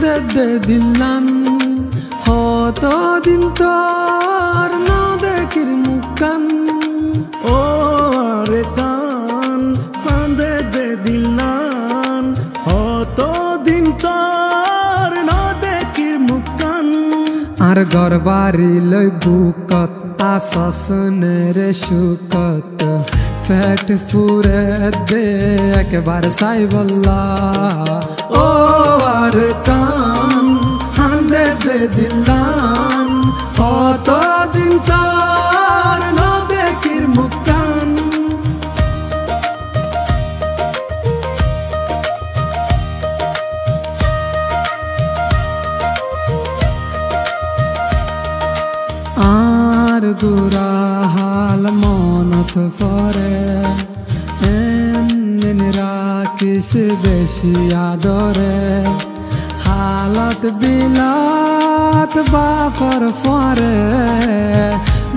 দে দিলান হত দিন তোর না দেখির মুখান ও আরে কান হাঁদে দে দিলান হত দিন তোর না দেখির মুখান আর ঘর বাড়ি লই বুকত আসনের সুকত ফ্যাট ফুরে দে একবার সাই বল্লা ও আর কান হাঁদে দে দিলান হত দিন তোর না দেখির মুখান আর গুরা হাল মনত ফরে এমন রাখিস বেশি আদরে হালত বিলাত বাফর ফরে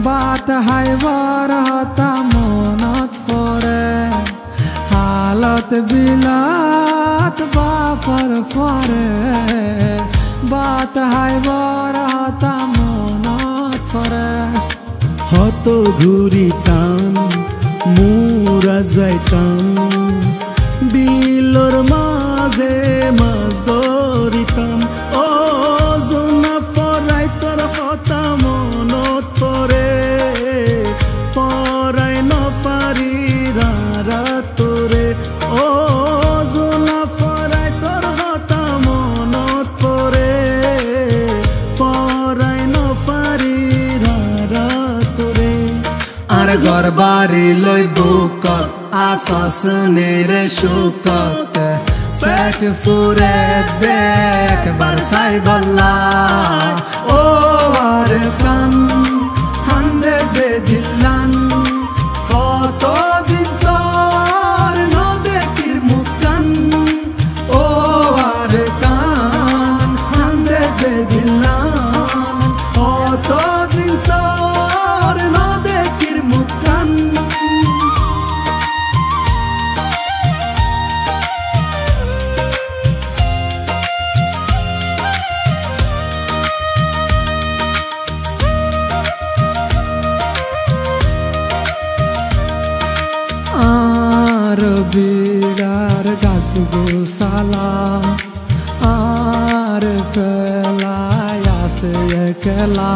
বাত হাইবার হতা মনত ফরে হালত বিলাত বাফর ফরে বাত হাইবার হতা মনত ফরে হত ঘুরিতাম মুরা যাইতাম বিলর মাঝে মাছ ধরিতাম ও জোনা ফরাই তোর হতা মনত পরে ফরাই নফারি রারা তোরে ও জোনা ফরাই তোর হতা মনত পরে ফরাই নফারি রারা তোরে আর ঘর বাড়ি লই বুকত আসনের সুকত ফ্যাট ফুরে দেখ বারসাই বল্লা ও আর প্রাণ হান্দে দে দিলান কত দিন তোর ন দেখির মুখান ও আর কান হান্দে দে দিলান কত দিন তোর ন দেখির মুখান আর বিড়ার গাছ গোসালা আর ফেলায় আসে একলা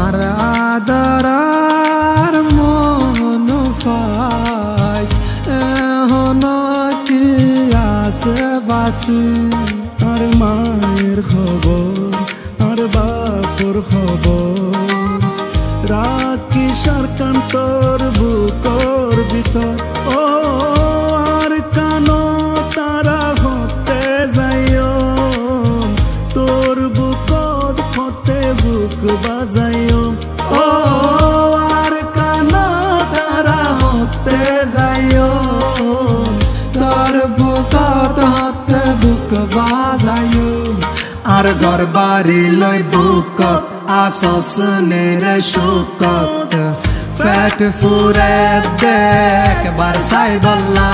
আর আদরার মন পাই এখন কি আসে বাসি আর মায়ের খবর আর বাপর খবর রাখি সারকান তোর বুকর ভিতর ও আর কানো তারা হতে যাইও তোর বুকর হতে বুক বাজাইও ও আর কানো তারা হতে যাইও তোর বুকত হতে বুক বাজায়ু আর ঘর বাড়ি লই বুকত আসনের সুকত ফ্যাট ফুরে দেখ বারসাই বল্লা